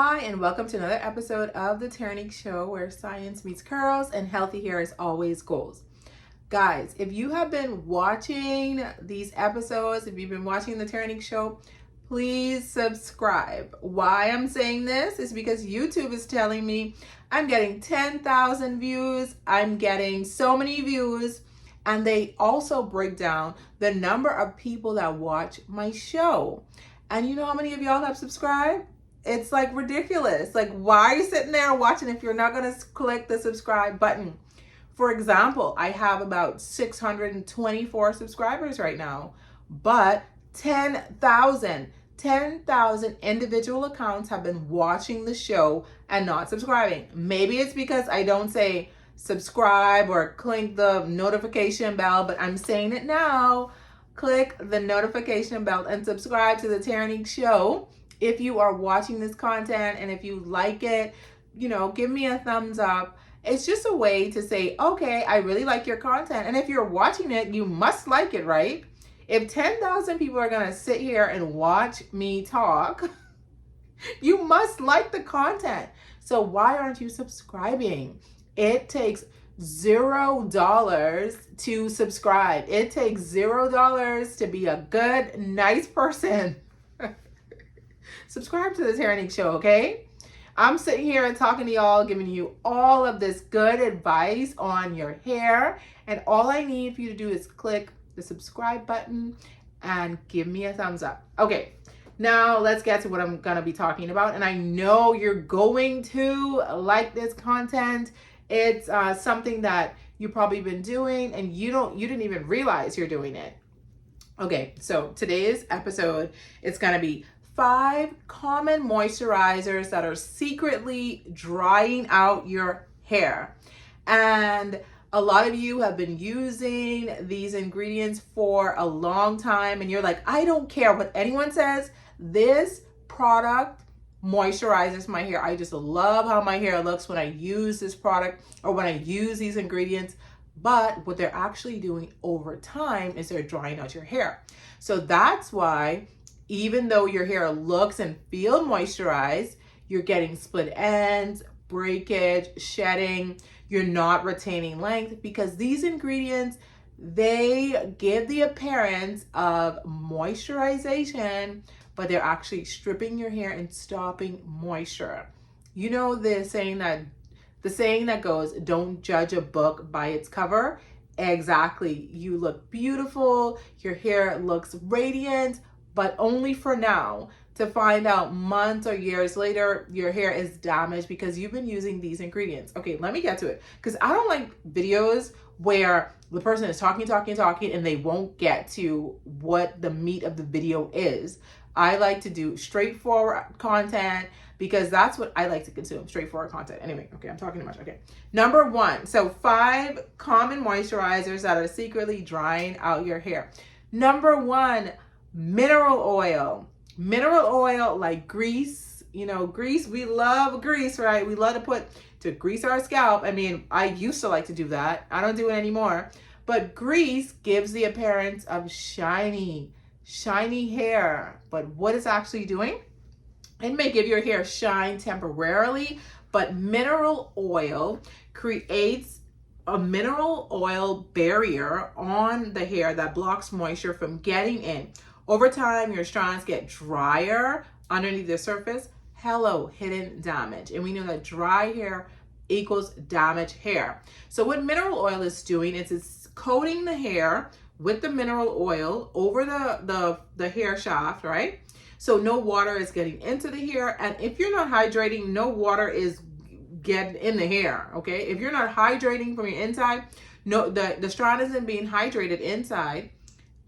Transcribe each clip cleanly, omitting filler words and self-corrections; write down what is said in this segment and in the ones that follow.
Hi, and welcome to another episode of the Terrinique Show, where science meets curls and healthy hair is always goals. Guys, if you have been watching these episodes, if you've been watching the Terrinique Show, please subscribe. Why I'm saying this is because YouTube is telling me I'm getting 10,000 views, I'm getting so many views, and they also break down the number of people that watch my show. And you know how many of y'all have subscribed? It's like ridiculous. Like, why are you sitting there watching if you're not going to click the subscribe button? For example, I have about 624 subscribers right now, but 10,000 individual accounts have been watching the show and not subscribing. Maybe it's because I don't say subscribe or click the notification bell, but I'm saying it now. Click the notification bell and subscribe to the Terrinique Show. If you are watching this content and if you like it, give me a thumbs up. It's just a way to say, okay, I really like your content. And if you're watching it, you must like it, right? If 10,000 people are going to sit here and watch me talk, you must like the content. So why aren't you subscribing? It takes $0 to subscribe. It takes $0 to be a good, nice person. Subscribe to the Terrinique Show, okay? I'm sitting here and talking to y'all, giving you all of this good advice on your hair. And all I need for you to do is click the subscribe button and give me a thumbs up. Okay, now let's get to what I'm going to be talking about. And I know you're going to like this content. It's something that you've probably been doing and you didn't even realize you're doing it. Okay, so today's episode, it's going to be 5 common moisturizers that are secretly drying out your hair. And a lot of you have been using these ingredients for a long time and you're like, I don't care what anyone says. This product moisturizes my hair. I just love how my hair looks when I use this product or when I use these ingredients. But what they're actually doing over time is they're drying out your hair. So that's why even though your hair looks and feels moisturized, you're getting split ends, breakage, shedding, you're not retaining length because these ingredients, they give the appearance of moisturization, but they're actually stripping your hair and stopping moisture. You know the saying that goes, don't judge a book by its cover. Exactly. You look beautiful, your hair looks radiant, but only for now, to find out months or years later, your hair is damaged because you've been using these ingredients. Okay, let me get to it. Because I don't like videos where the person is talking, and they won't get to what the meat of the video is. I like to do straightforward content because that's what I like to consume, straightforward content. Anyway, okay, I'm talking too much. Okay, number 1. So 5 common moisturizers that are secretly drying out your hair. Number 1, mineral oil. Mineral oil like grease. Grease, we love grease, right? We love to grease our scalp. I mean, I used to like to do that. I don't do it anymore. But grease gives the appearance of shiny hair. But what it's actually doing, it may give your hair shine temporarily, but mineral oil creates a mineral oil barrier on the hair that blocks moisture from getting in. Over time, your strands get drier underneath the surface. Hello, hidden damage. And we know that dry hair equals damaged hair. So what mineral oil is doing is it's coating the hair with the mineral oil over the hair shaft, right? So no water is getting into the hair. And if you're not hydrating, no water is getting in the hair, okay? If you're not hydrating from your inside, no, the strand isn't being hydrated inside,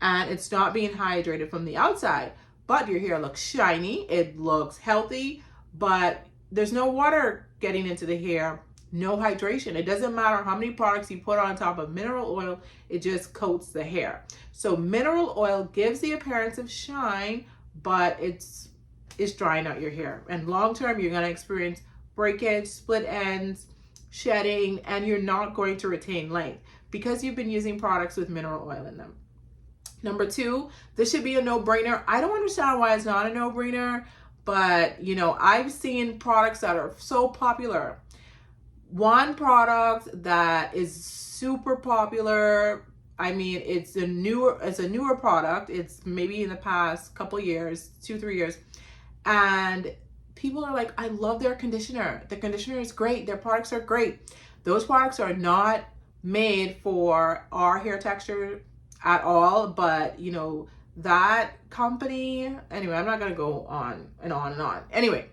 and it's not being hydrated from the outside, but your hair looks shiny, it looks healthy, but there's no water getting into the hair, no hydration. It doesn't matter how many products you put on top of mineral oil, it just coats the hair. So mineral oil gives the appearance of shine, but it's drying out your hair. And long term, you're gonna experience breakage, split ends, shedding, and you're not going to retain length because you've been using products with mineral oil in them. Number 2, this should be a no-brainer. I don't understand why it's not a no-brainer, but you know, I've seen products that are so popular. One product that is super popular, I mean, it's a newer product. It's maybe in the past couple years, 2-3 years, and people are like, I love their conditioner. The conditioner is great. Their products are great. Those products are not made for our hair texture at all, but you know, that company, anyway, I'm not gonna go on and on and on. Anyway,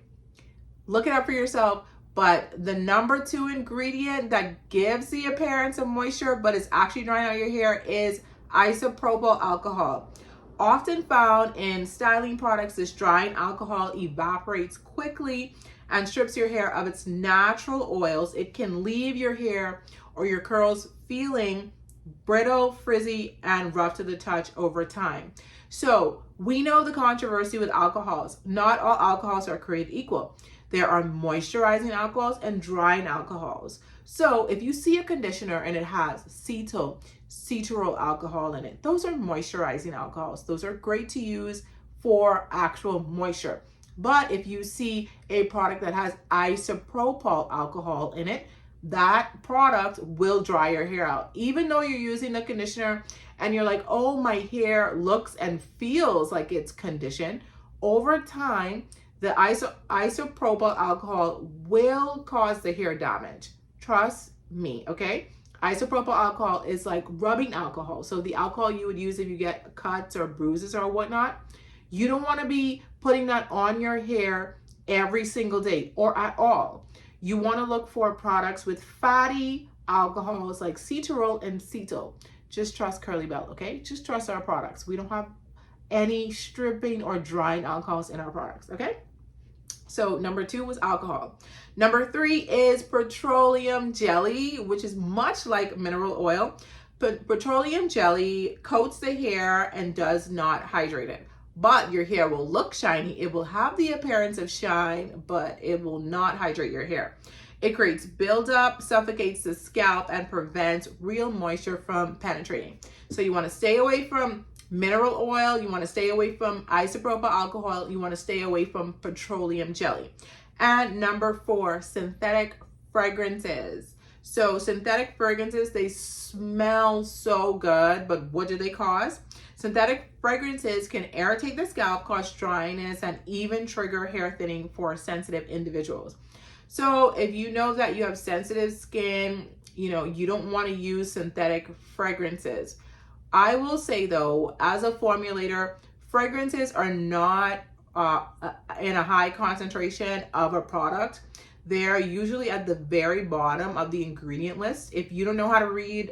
look it up for yourself. But the number 2 ingredient that gives the appearance of moisture but is actually drying out your hair is isopropyl alcohol. Often found in styling products, this drying alcohol evaporates quickly and strips your hair of its natural oils. It can leave your hair or your curls feeling brittle, frizzy, and rough to the touch over time. So we know the controversy with alcohols. Not all alcohols are created equal. There are moisturizing alcohols and drying alcohols. So if you see a conditioner and it has cetyl alcohol in it, those are moisturizing alcohols. Those are great to use for actual moisture. But if you see a product that has isopropyl alcohol in it, that product will dry your hair out. Even though you're using the conditioner and you're like, oh, my hair looks and feels like it's conditioned, over time, the isopropyl alcohol will cause the hair damage. Trust me, okay? Isopropyl alcohol is like rubbing alcohol. So the alcohol you would use if you get cuts or bruises or whatnot, you don't want to be putting that on your hair every single day or at all. You want to look for products with fatty alcohols like cetyl and cetyl. Just trust Curly Bell, okay? Just trust our products. We don't have any stripping or drying alcohols in our products, okay? So number 2 was alcohol. Number 3 is petroleum jelly, which is much like mineral oil. But petroleum jelly coats the hair and does not hydrate it. But your hair will look shiny. It will have the appearance of shine, but it will not hydrate your hair. It creates buildup, suffocates the scalp, and prevents real moisture from penetrating. So you want to stay away from mineral oil, you want to stay away from isopropyl alcohol, you want to stay away from petroleum jelly. And number 4, synthetic fragrances. So synthetic fragrances, they smell so good, but what do they cause? Synthetic fragrances can irritate the scalp, cause dryness, and even trigger hair thinning for sensitive individuals. So if you know that you have sensitive skin, you know, you don't want to use synthetic fragrances. I will say though, as a formulator, fragrances are not in a high concentration of a product. They're usually at the very bottom of the ingredient list. If you don't know how to read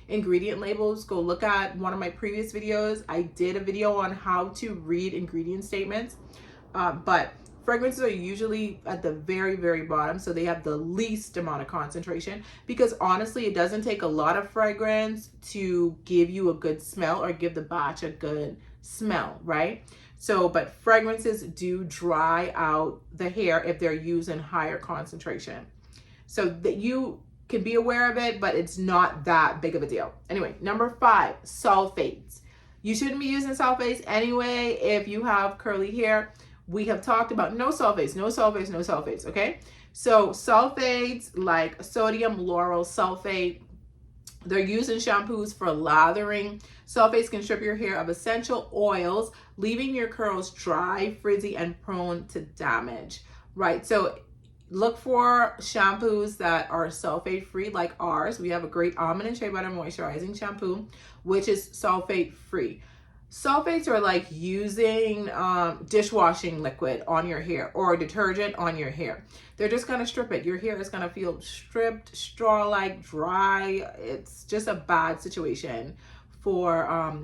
ingredient labels, go look at one of my previous videos. I did a video on how to read ingredient statements, but fragrances are usually at the very, very bottom, so they have the least amount of concentration, because honestly, it doesn't take a lot of fragrance to give you a good smell or give the batch a good smell, right? So, but fragrances do dry out the hair if they're used in higher concentration. So that you can be aware of it, but it's not that big of a deal. Anyway, number 5, sulfates. You shouldn't be using sulfates anyway if you have curly hair. We have talked about no sulfates, no sulfates, no sulfates, okay? So sulfates like sodium lauryl sulfate, they're used in shampoos for lathering. Sulfates can strip your hair of essential oils, leaving your curls dry, frizzy, and prone to damage, right? So look for shampoos that are sulfate free like ours. We have a great almond and shea butter moisturizing shampoo, which is sulfate free. Sulfates are like using dishwashing liquid on your hair or detergent on your hair. They're just going to strip it. Your hair is going to feel stripped, straw-like, dry. It's just a bad situation for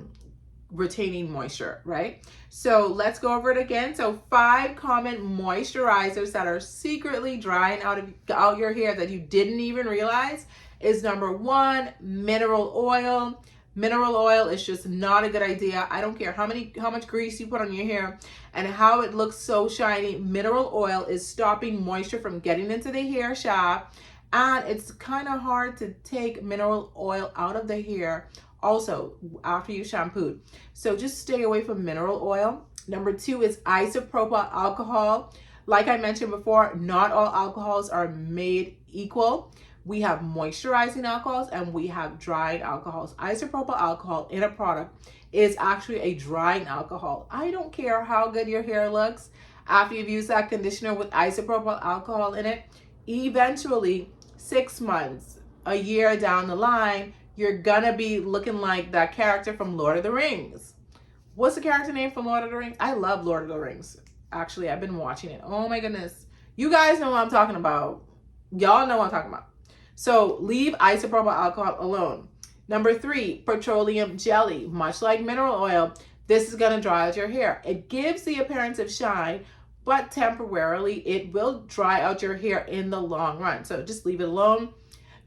retaining moisture, right? So let's go over it again. So 5 common moisturizers that are secretly drying out your hair that you didn't even realize is number 1, mineral oil. Mineral oil is just not a good idea. I don't care how much grease you put on your hair and how it looks so shiny. Mineral oil is stopping moisture from getting into the hair shaft, and it's kind of hard to take mineral oil out of the hair Also, after you shampooed. So just stay away from mineral oil. Number 2 is isopropyl alcohol. Like I mentioned before, not all alcohols are made equal. We have moisturizing alcohols and we have drying alcohols. Isopropyl alcohol in a product is actually a drying alcohol. I don't care how good your hair looks after you've used that conditioner with isopropyl alcohol in it. Eventually, 6 months, a year down the line, you're gonna be looking like that character from Lord of the Rings. What's the character name from Lord of the Rings? I love Lord of the Rings. Actually, I've been watching it. Oh my goodness. You guys know what I'm talking about. Y'all know what I'm talking about. So leave isopropyl alcohol alone. Number 3, petroleum jelly. Much like mineral oil, this is going to dry out your hair. It gives the appearance of shine, but temporarily it will dry out your hair in the long run. So just leave it alone.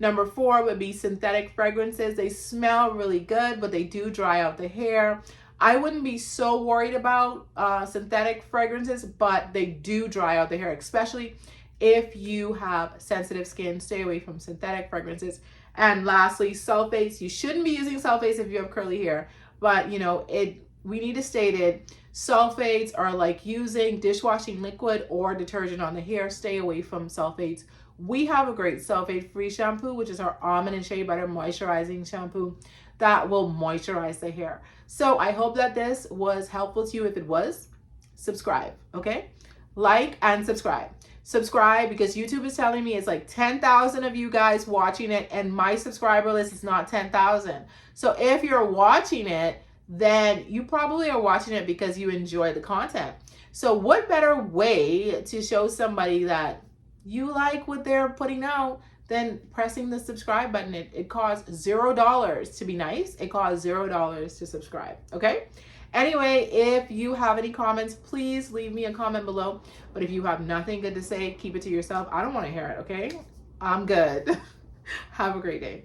Number 4 would be synthetic fragrances. They smell really good, but they do dry out the hair. I wouldn't be so worried about synthetic fragrances, but they do dry out the hair, especially if you have sensitive skin. Stay away from synthetic fragrances. And lastly, sulfates. You shouldn't be using sulfates if you have curly hair, but you know, we need to state it. Sulfates are like using dishwashing liquid or detergent on the hair. Stay away from sulfates. We have a great sulfate-free shampoo, which is our Almond and Shea Butter Moisturizing Shampoo that will moisturize the hair. So I hope that this was helpful to you. If it was, subscribe, okay? Like and subscribe. Subscribe because YouTube is telling me it's like 10,000 of you guys watching it and my subscriber list is not 10,000. So if you're watching it, then you probably are watching it because you enjoy the content. So what better way to show somebody that you like what they're putting out than pressing the subscribe button? It costs $0 to be nice. It costs $0 to subscribe, okay? Anyway, if you have any comments, please leave me a comment below. But if you have nothing good to say, keep it to yourself. I don't want to hear it, okay? I'm good. Have a great day.